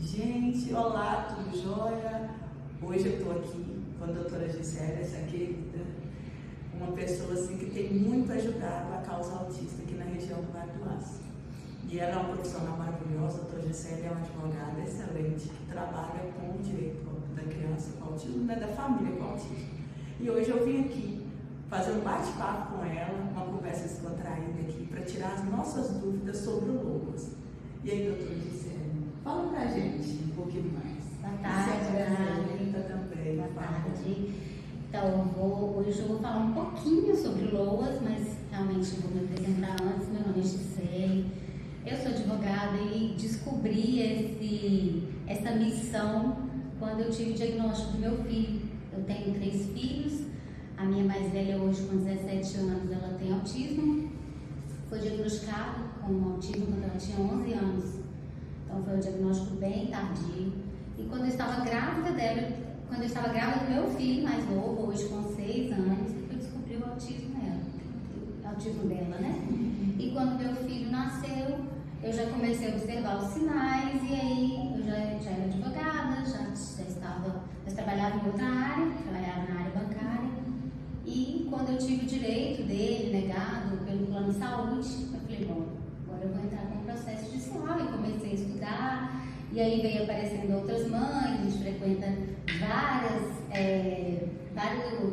Gente, olá, tudo jóia? Hoje eu estou aqui com a doutora Gisele, essa querida, uma pessoa assim que tem muito ajudado a causa autista aqui na região do Vale do Aço. E ela é uma profissional maravilhosa, a doutora Gisele é uma advogada excelente, que trabalha com o direito da criança com autismo, né, da família com autismo. E hoje eu vim aqui fazer um bate-papo com ela, uma conversa descontraída aqui, para tirar as nossas dúvidas sobre o Logos. E aí, doutora Gisele? Fala pra gente um pouquinho mais. Boa tarde, também. Boa tarde. Então, hoje eu vou falar um pouquinho sobre o LOAS, mas realmente vou me apresentar antes. Meu nome é Gisele, eu sou advogada e descobri essa missão quando eu tive o diagnóstico do meu filho. Eu tenho 3 filhos, a minha mais velha hoje com 17 anos, ela tem autismo. Foi diagnosticada com autismo quando ela tinha 11 anos. Então foi um diagnóstico bem tardio. E quando eu estava grávida do meu filho mais novo, hoje com 6 anos, eu descobri o autismo dela, né? E quando meu filho nasceu, eu já comecei a observar os sinais e aí eu já era advogada, já trabalhava em outra área, trabalhava na área bancária. E quando eu tive o direito dele negado pelo plano de saúde, eu falei, bom, agora eu vou entrar com um processo judicial e comecei a estudar. E aí veio aparecendo outras mães, a gente frequenta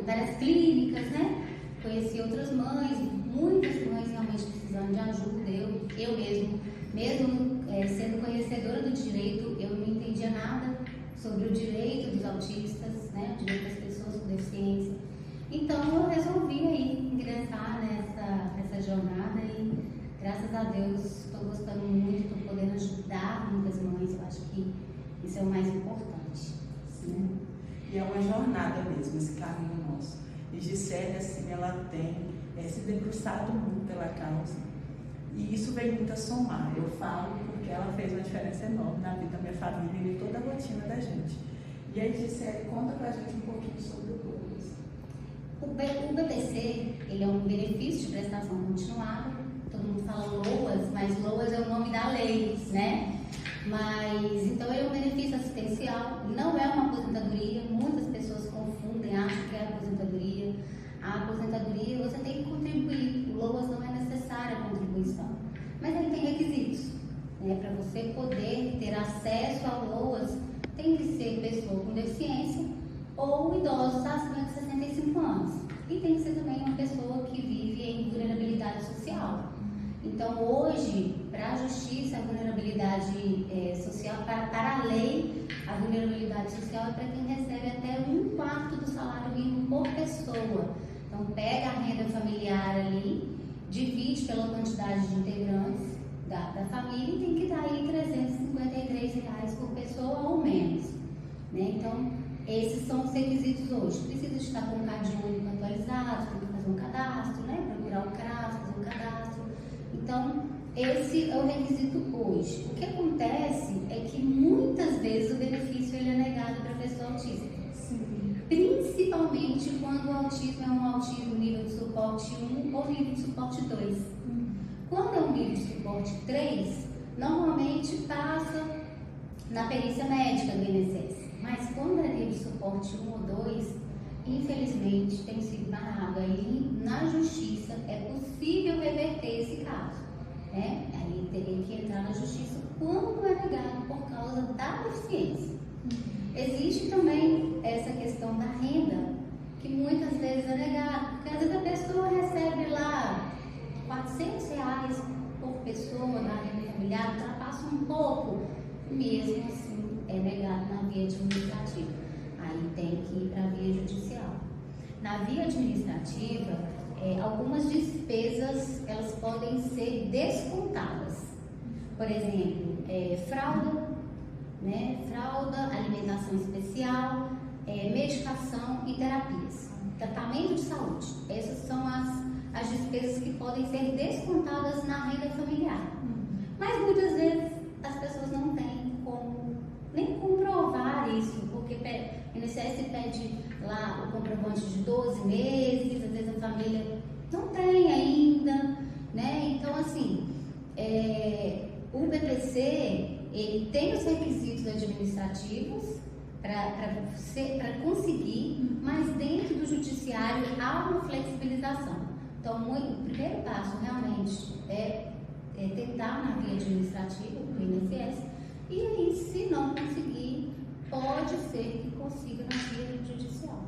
várias clínicas, né? Conheci outras mães, muitas mães realmente precisando de ajuda. Eu mesmo sendo conhecedora do direito, eu não entendia nada sobre o direito dos autistas, né? O direito das pessoas com deficiência. Então eu resolvi aí ingressar nessa jornada e graças a Deus estou gostando muito, estou podendo ajudar muitas mães, eu acho que isso é o mais importante. Sim. E é uma jornada mesmo, esse caminho nosso. E Gisele, assim, ela tem se debruçado muito pela causa. E isso vem muito a somar. Eu falo porque ela fez uma diferença enorme na vida da minha família e em toda a rotina da gente. E aí, Gisele, conta pra gente um pouquinho sobre o Logos. O BPC, ele é um benefício de prestação continuada. Todo mundo fala LOAS, mas LOAS é o nome da lei, né? Mas, então, ele é um benefício assistencial, não é uma aposentadoria. Muitas pessoas confundem, acham que é aposentadoria. A aposentadoria, você tem que contribuir. O LOAS não é necessária a contribuição, mas ele tem requisitos, né? Para você poder ter acesso ao LOAS, tem que ser pessoa com deficiência ou idosos acima de 65 anos. E tem que ser também uma pessoa que vive em vulnerabilidade social. Então, hoje, para a justiça, a vulnerabilidade social, para a lei, a vulnerabilidade social é para quem recebe até 1/4 do salário mínimo por pessoa. Então, pega a renda familiar ali, divide pela quantidade de integrantes da família e tem que dar aí R$353 por pessoa ou menos, né? Então, esses são os requisitos hoje. Precisa estar com o CAD único atualizado, tem que fazer um cadastro, né? Procurar o CRAS, fazer um cadastro. Então, esse é o requisito hoje. O que acontece é que muitas vezes o benefício ele é negado para a pessoa autista. Sim. Principalmente quando o autismo é um autismo nível de suporte 1 ou nível de suporte 2. Quando é um nível de suporte 3, normalmente passa na perícia médica do INSS. Mas quando é nível de suporte 1 ou 2, infelizmente tem sido barrado. Aí na justiça é possível reverter esse caso, né? Aí teria que entrar na justiça quando é negado por causa da deficiência. Existe também essa questão da renda, que muitas vezes é negada, porque às vezes a pessoa recebe lá R$400 por pessoa na renda familiar, ultrapassa um pouco, mesmo assim é negado na via administrativa. Aí tem que ir para a via judicial. Na via administrativa, algumas despesas elas podem ser descontadas. Por exemplo, fralda, né? Fralda, alimentação especial, medicação e terapias. Tratamento de saúde. Essas são as despesas que podem ser descontadas na renda familiar. Mas muitas vezes as pessoas não têm como nem comprovar isso, porque o INSS pede lá o comprovante de 12 meses, às vezes a família não tem ainda, né? Então, assim, o BPC, ele tem os requisitos administrativos para conseguir, mas dentro do judiciário há uma flexibilização. Então, o primeiro passo realmente é tentar na via administrativa do INSS, e aí, se não conseguir, pode ser que consiga na via judicial.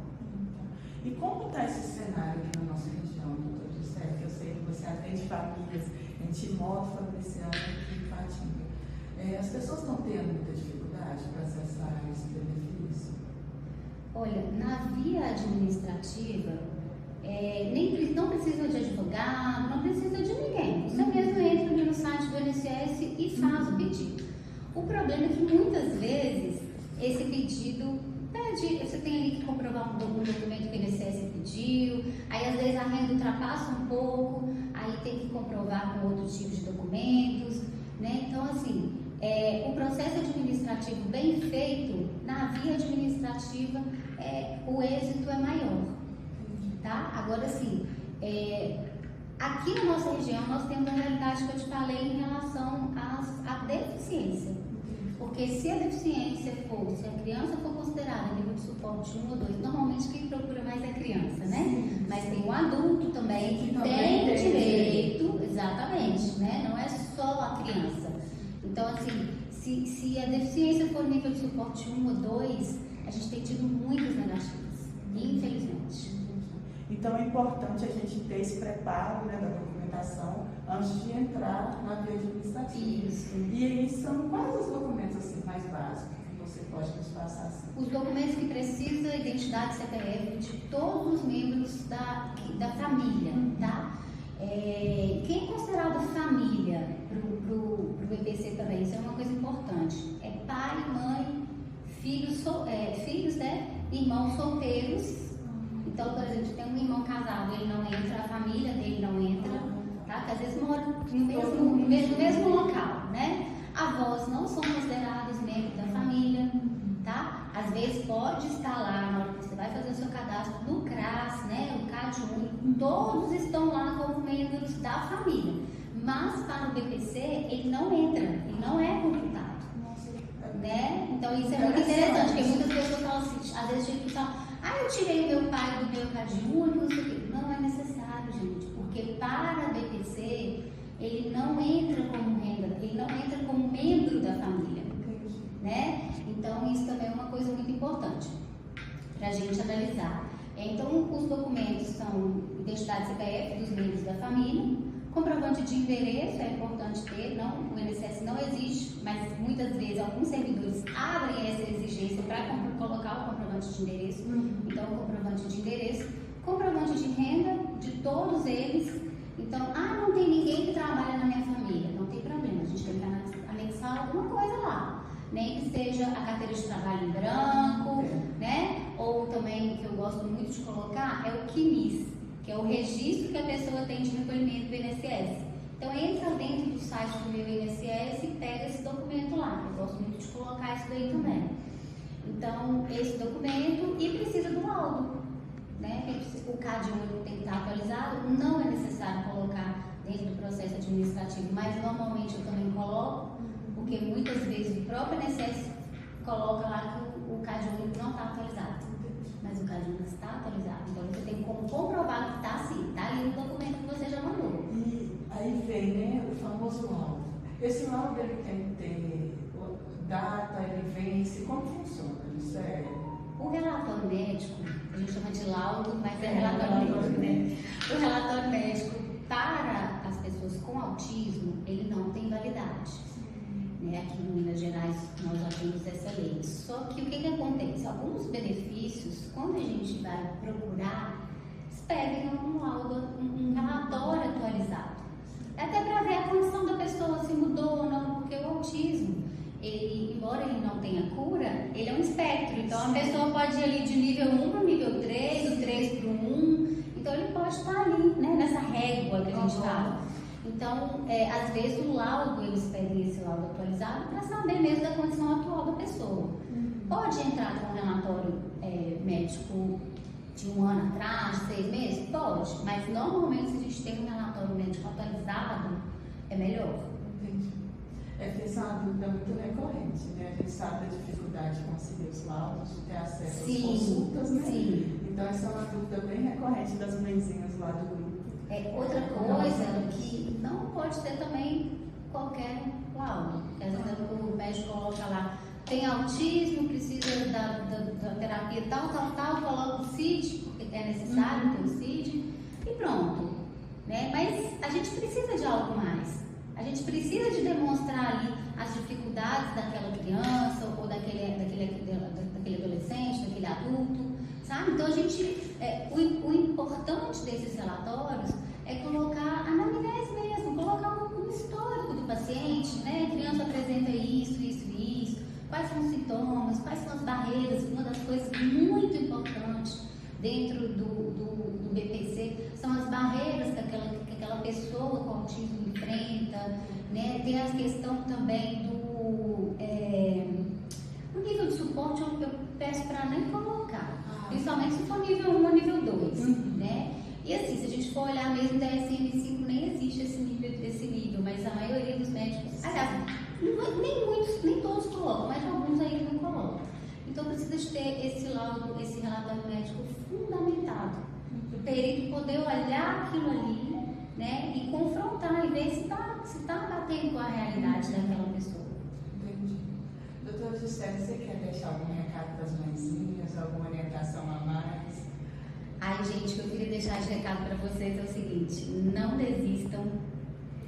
E como está esse cenário aqui na nossa região, doutor Gisele? Que eu sei que você atende famílias em Timóteo, Fabriciano e Ipatinga. As pessoas estão tendo muita dificuldade para acessar esse benefício? Olha, na via administrativa, não precisa de advogado, não precisa de ninguém. Você mesmo entra ali no site do INSS e faz o pedido. O problema é que muitas vezes esse pedido pede, você tem ali que comprovar um documento que o INSS pediu, aí às vezes a renda ultrapassa um pouco, aí tem que comprovar com outros tipos de documentos, né? Então, assim, o processo administrativo bem feito, na via administrativa, o êxito é maior, tá? Agora, assim, aqui na nossa região, nós temos a realidade que eu te falei em relação à deficiência. Porque se a deficiência se a criança for considerada nível de suporte 1 ou 2, normalmente quem procura mais é a criança, né? Sim. Mas tem o adulto também que tem direito, exatamente, né? Não é só a criança. Então, assim, se a deficiência for nível de suporte 1 ou 2, a gente tem tido muitas negativas, infelizmente. Então, é importante a gente ter esse preparo, né, da documentação antes de entrar na via administrativa. Isso. E aí são quais os documentos assim, mais básicos que você pode nos passar? Assim? Os documentos que precisa, identidade CPF de todos os membros da família, tá? Quem é considerado família pro BPC também, isso é uma coisa importante. É pai, mãe, filhos, né? Irmãos solteiros. Então, por exemplo, tem um irmão casado, ele não entra, a família dele não entra, tá? Porque às vezes mora no mesmo local, né? Avós não são considerados membros da família, tá? Às vezes pode estar lá, na hora que você vai fazer o seu cadastro no CRAS, né? O CAD único, todos estão lá como membros da família. Mas para o BPC, ele não entra, ele não é computado, né? Então isso é muito interessante, porque muitas pessoas falam assim, às vezes tipo, eu tirei o meu pai do meu CAD único, não sei o quê. Não é necessário, gente, porque para BPC, ele não entra como renda, ele não entra como membro da família, né? Então, isso também é uma coisa muito importante para a gente analisar. Então, os documentos são identidade CPF dos membros da família, comprovante de endereço, é importante ter, o INSS não existe, mas muitas vezes alguns servidores abrem essa exigência para colocar o comprovante de endereço. Então, comprovante de endereço, comprovante de renda de todos eles. Então, não tem ninguém que trabalha na minha família, não tem problema, a gente tem que anexar alguma coisa lá. Nem que seja a carteira de trabalho em branco, né? Ou também, que eu gosto muito de colocar, é o QMIS, que é o registro que a pessoa tem de recolhimento do INSS. Então, entra dentro do site do meu INSS e pega esse documento lá. Eu gosto muito de colocar isso daí também. Então, esse documento e precisa do laudo, né? O CAD único tem que estar atualizado, não é necessário colocar dentro do processo administrativo, mas normalmente eu também coloco, porque muitas vezes o próprio INSS coloca lá que o CAD único não está atualizado. Mas o CAD único está atualizado, então você tem como comprovar que está assim, está ali no documento que você já mandou. E aí vem, né, o famoso laudo. Esse laudo ele tem que ter data, ele vence, como funciona? Isso O relatório médico, a gente chama de laudo, mas é relatório médico, né? O relatório médico para as pessoas com autismo, ele não tem validade. Né? Aqui em Minas Gerais nós já temos essa lei. Só que o que acontece? Alguns benefícios, quando a gente vai procurar, eles pedem um laudo, um relatório atualizado. Até para ver a condição da pessoa, se mudou ou não, porque o autismo, embora ele não tenha cura, ele é um espectro. Então a pessoa pode ir ali de nível 1 para o nível 3, do 3 para o 1. Então ele pode estar ali, né, nessa régua que a gente fala. Então, às vezes o laudo, eles pedem esse laudo atualizado para saber mesmo da condição atual da pessoa. Pode entrar com um relatório médico de 1 ano atrás, de 6 meses? Pode, mas normalmente se a gente tem um relatório médico atualizado, é melhor. Entendi. É porque essa é uma dúvida muito recorrente, né? A gente sabe da dificuldade de conseguir os laudos, de ter acesso às consultas, né? Sim. Então essa é uma dúvida bem recorrente das mãezinhas lá do grupo. Outra coisa que não pode ser também qualquer laudo. Às vezes o médico coloca lá, tem autismo, precisa da terapia tal, coloca o CID, porque é necessário ter o CID, e pronto. Né? Mas a gente precisa de algo mais. A gente precisa de demonstrar ali as dificuldades daquela criança ou daquele adolescente, daquele adulto, sabe? Então o importante desses relatórios é colocar a anamnese mesmo, colocar um histórico do paciente, né? A criança apresenta isso, quais são os sintomas, quais são as barreiras. Uma das coisas muito importantes dentro do BPC são as barreiras que aquela pessoa com autismo enfrenta, né? Tem a questão também do nível de suporte, eu peço para nem colocar, principalmente se for nível 1 ou nível 2, né? E assim, se a gente for olhar mesmo da SM5, nem existe esse nível, mas a maioria dos médicos, aliás, nem todos colocam, mas alguns aí não colocam. Então precisa de ter esse laudo, esse relatório médico fundamentado, para o perito poder olhar aquilo ali, né, e confrontar e ver se está batendo com a realidade daquela pessoa. Entendi. Doutora Juscelia, você quer deixar algum recado para as mãezinhas, alguma orientação a mais? Ai, gente, o que eu queria deixar de recado para vocês é o seguinte: não desistam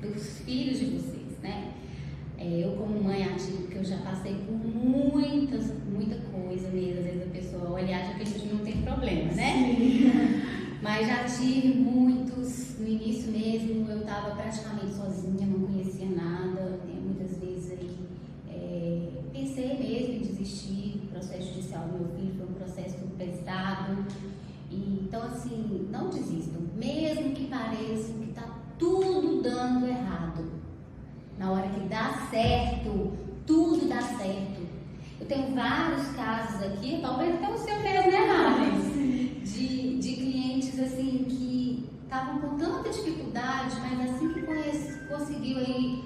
dos filhos de vocês, né? Eu, como mãe atípica, eu já passei por muita coisa mesmo. Às vezes a pessoa olha e acha que a gente não tem problema, né? Sim. Mas já tive muitos. No início mesmo, eu estava praticamente sozinha, não conhecia nada, né? Muitas vezes aí pensei mesmo em desistir. O processo judicial do meu filho foi um processo pesado. Então, assim, não desistam, mesmo que pareça que está tudo dando errado. Na hora que dá certo, tudo dá certo. Eu tenho vários casos aqui, talvez até o seu mesmo, né, Mari? De clientes, assim, que estavam com tanta dificuldade, mas assim que conseguiu aí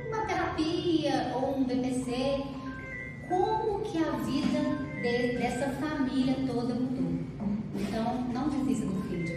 uma terapia ou um BPC, como que a vida dessa família toda mudou. Então, não desista do filho de